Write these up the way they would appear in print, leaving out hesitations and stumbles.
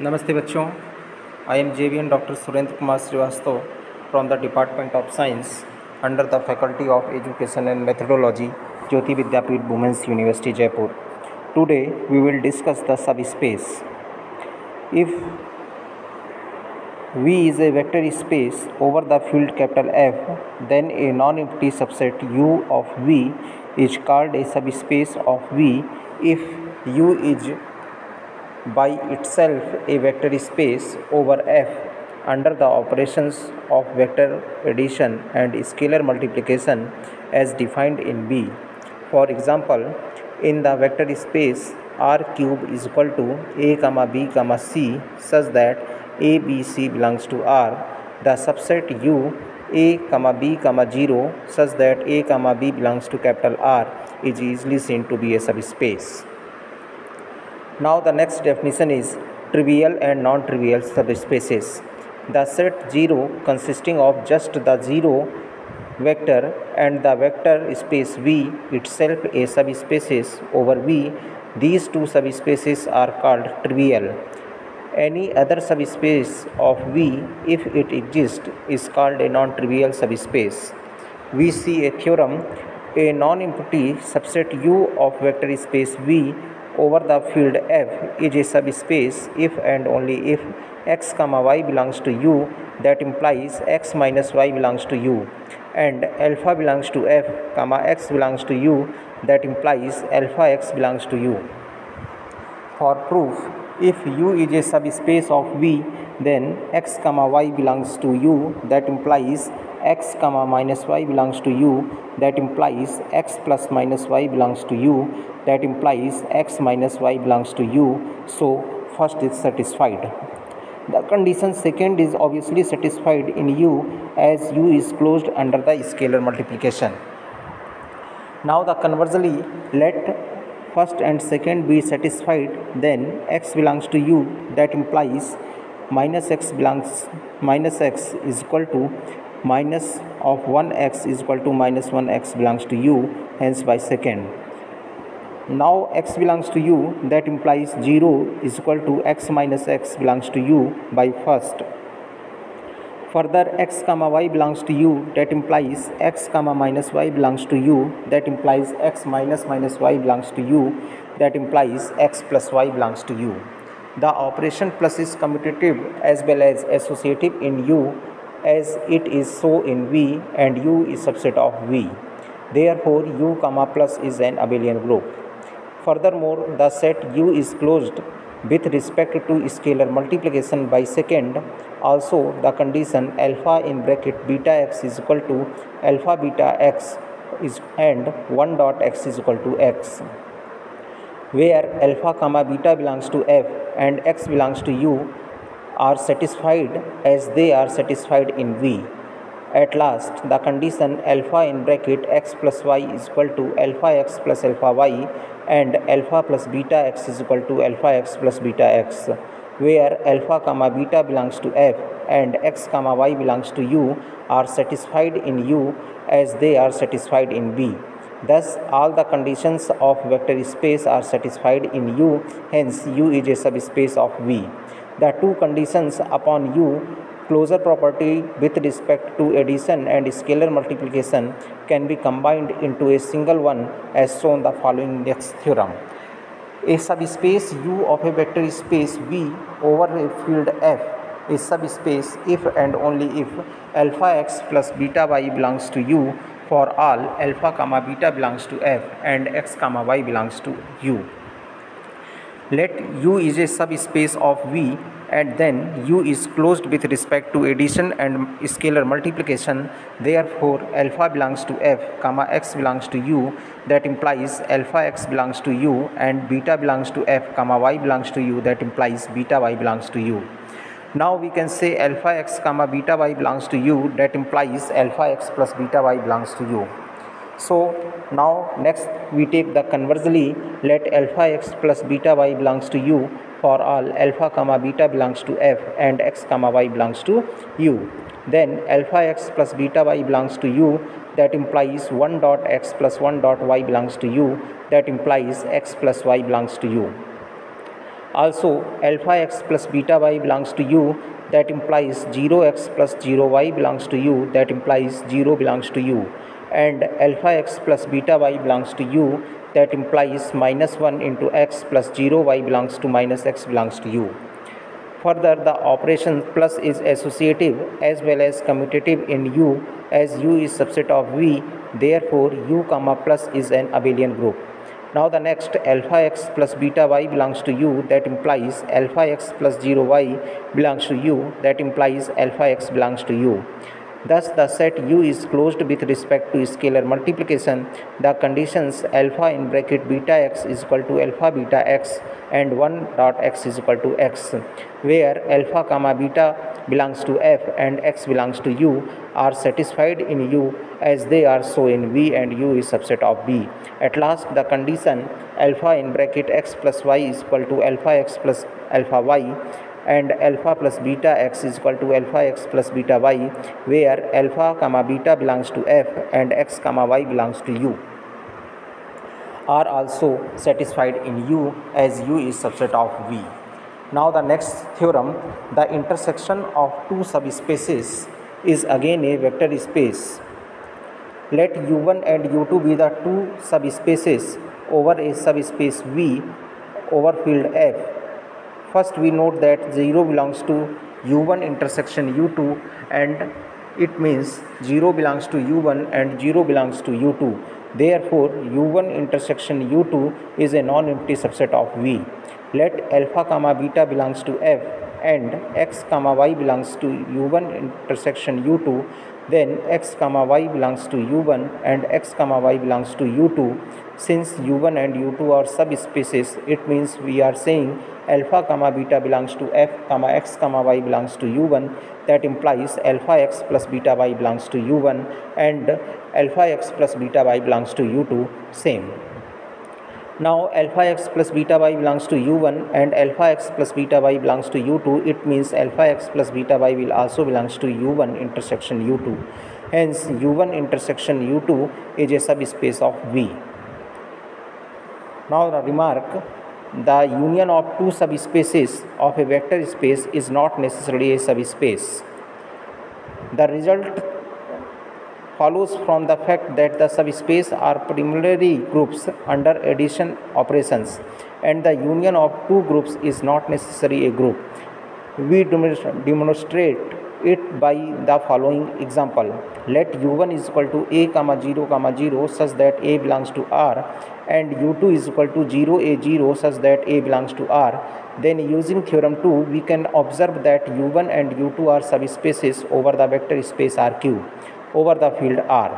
नमस्ते बच्चों, I am JVN Dr. Surendra Kumar Srivastava from the Department of Science under the Faculty of Education and Methodology, Jyoti Vidyapeeth Women's University, Jaipur. Today we will discuss the subspace. If V is a vector space over the field capital F, then a non-empty subset U of V is called a subspace of V if U is by itself a vector space over F under the operations of vector addition and scalar multiplication as defined in B. For example, in the vector space R cube is equal to A, B, C such that A, B, C belongs to R, the subset U A, B, 0 such that A, B belongs to capital R is easily seen to be a subspace. Now the next definition is trivial and non-trivial subspaces. The set 0 consisting of just the 0 vector and the vector space V itself a subspaces over V. These two subspaces are called trivial. Any other subspace of V, if it exists, is called a non-trivial subspace. We see a theorem: a non-empty subset U of vector space V over the field F is a subspace if and only if x, y belongs to U, that implies x minus y belongs to U, and alpha belongs to F, x belongs to U, that implies alpha x belongs to U. For proof, if U is a subspace of V, then x, y belongs to U, that implies x, minus y belongs to U, that implies x plus minus y belongs to U, that implies x minus y belongs to U. So first is satisfied. The condition second is obviously satisfied in U as U is closed under the scalar multiplication. Now the conversely, let first and second be satisfied, then x belongs to U, that implies minus x is equal to minus of 1x is equal to minus 1x belongs to U, hence by second. Now x belongs to U, that implies 0 is equal to x minus x belongs to U by first. Further, x, y belongs to U, that implies x, minus y belongs to U, that implies x minus y belongs to U, that implies x plus y belongs to U. The operation plus is commutative as well as associative in U, as it is so in V, and U is subset of V. Therefore, U, plus is an abelian group. Furthermore, the set U is closed with respect to scalar multiplication by second. Also, the condition alpha in bracket beta x is equal to alpha beta x is and 1 dot x is equal to x, where alpha, beta belongs to F and x belongs to U are satisfied as they are satisfied in V. At last, the condition alpha in bracket x plus y is equal to alpha x plus alpha y and alpha plus beta x is equal to alpha x plus beta x, where alpha, beta belongs to F and x, y belongs to U are satisfied in U as they are satisfied in V. Thus, all the conditions of vector space are satisfied in U, hence U is a subspace of V. The two conditions upon U, closure property with respect to addition and scalar multiplication, can be combined into a single one as shown the following next theorem. A subspace U of a vector space V over a field F is subspace if and only if alpha x plus beta y belongs to U for all alpha, beta belongs to F and x, y belongs to U. Let U is a subspace of V and then U is closed with respect to addition and scalar multiplication. Therefore, alpha belongs to F, x belongs to U, that implies alpha x belongs to U, and beta belongs to F, y belongs to U, that implies beta y belongs to U. Now we can say alpha x, beta y belongs to U, that implies alpha x plus beta y belongs to U. So now next we take the conversely, let alpha x plus beta y belongs to U for all alpha, beta belongs to F and x, y belongs to U. Then alpha x plus beta y belongs to U, that implies 1 dot x plus 1 dot y belongs to U, that implies x plus y belongs to U. Also alpha x plus beta y belongs to u, that implies 0x plus 0y belongs to u, that implies 0 belongs to u, and alpha x plus beta y belongs to u, that implies minus 1 into x plus 0y belongs to minus x belongs to u. Further, the operation plus is associative as well as commutative in U, as U is subset of V. Therefore, U comma plus is an abelian group. Now the next, alpha x plus beta y belongs to U, that implies alpha x plus 0y belongs to U, that implies alpha x belongs to U. Thus, the set U is closed with respect to scalar multiplication. The conditions alpha in bracket beta x is equal to alpha beta x and 1 dot x is equal to x, where alpha comma beta belongs to f and x belongs to u, are satisfied in U, as they are so in V, and U is subset of B. At last, the condition alpha in bracket x plus y is equal to alpha x plus alpha y and alpha plus beta x is equal to alpha x plus beta y, where alpha comma beta belongs to f and x comma y belongs to u, are also satisfied in U, as U is subset of V. Now the next theorem, the intersection of two subspaces is again a vector space. Let U1 and U2 be the two subspaces over a subspace V over field F. First, we note that 0 belongs to U1 intersection U2, and it means 0 belongs to U1 and 0 belongs to U2. Therefore, U1 intersection U2 is a non-empty subset of V. Let alpha comma beta belongs to F and x comma y belongs to U1 intersection U2. Then x comma y belongs to U1 and x comma y belongs to U2. Since U1 and U2 are subspaces, it means we are saying alpha comma beta belongs to f comma x comma y belongs to U1. That implies alpha x plus beta y belongs to U1 and alpha x plus beta y belongs to U2. Same. Now alpha x plus beta y belongs to U1 and alpha x plus beta y belongs to U2. It means alpha x plus beta y will also belongs to U1 intersection U2. Hence U1 intersection U2 is a subspace of V. Now the remark, the union of two subspaces of a vector space is not necessarily a subspace. The result follows from the fact that the subspace are primarily groups under addition operations, and the union of two groups is not necessarily a group. We demonstrate it by the following example. Let U1 is equal to a comma 0 comma 0 such that a belongs to R, and U2 is equal to 0 a 0 such that a belongs to R. Then using theorem 2, we can observe that U1 and U2 are subspaces over the vector space RQ over the field R.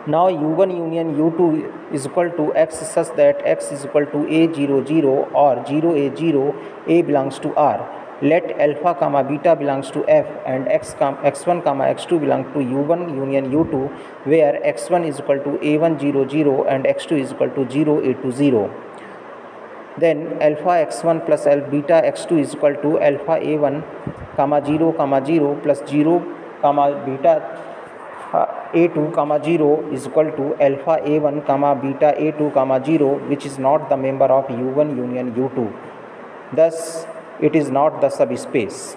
Now U1 union U2 is equal to x such that x is equal to a0 0 or 0 a0, a belongs to R. Let alpha comma beta belongs to f and x1 comma x2 belong to U1 union U2, where x1 is equal to a1 0 0 and x2 is equal to 0 a2 0. Then alpha x1 plus beta x2 is equal to alpha a1 comma 0 comma 0 plus 0 comma beta a2 comma 0 is equal to alpha a1 comma beta a2 comma 0, which is not the member of U1 union U2. Thus, it is not the subspace.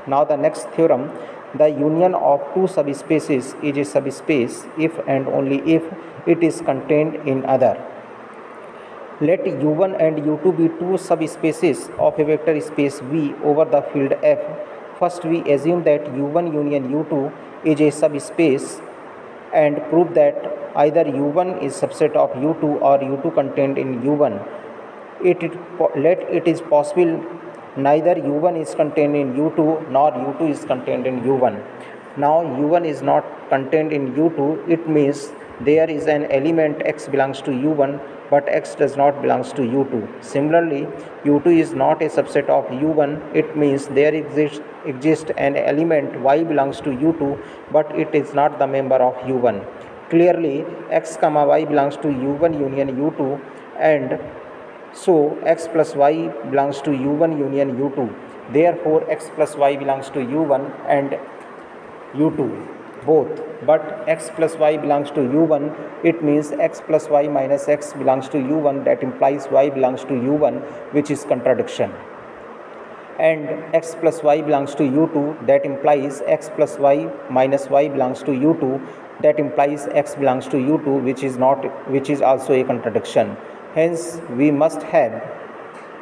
Now the next theorem, the union of two subspaces is a subspace if and only if it is contained in other. Let U1 and U2 be two subspaces of a vector space V over the field F. First, we assume that U1 union U2 is a subspace and prove that either U1 is subset of U2 or U2 contained in U1. Let it is possible neither U1 is contained in U2 nor U2 is contained in U1. Now U1 is not contained in U2, it means there is an element x belongs to U1 but x does not belongs to U2. Similarly, U2 is not a subset of U1, it means there exists an element y belongs to U2 but it is not the member of U1. Clearly, x comma y belongs to U1 union U2, and so x plus y belongs to U1 union U2. Therefore, x plus y belongs to U1 and U2. both, but x plus y belongs to u1, it means x plus y minus x belongs to u1, that implies y belongs to u1, which is contradiction. And x plus y belongs to u2, that implies x plus y minus y belongs to u2, that implies x belongs to u2, which is also a contradiction. Hence we must have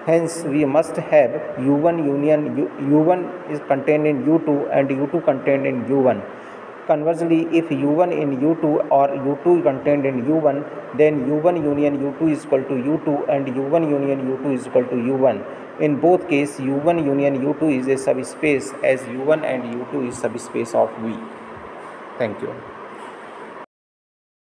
u1 union u1 is contained in u2 and u2 contained in u1. Conversely, if u1 in u2 or u2 contained in u1, then u1 union u2 is equal to u2 and u1 union u2 is equal to u1. In both cases, u1 union u2 is a subspace, as u1 and u2 is subspace of V. Thank you.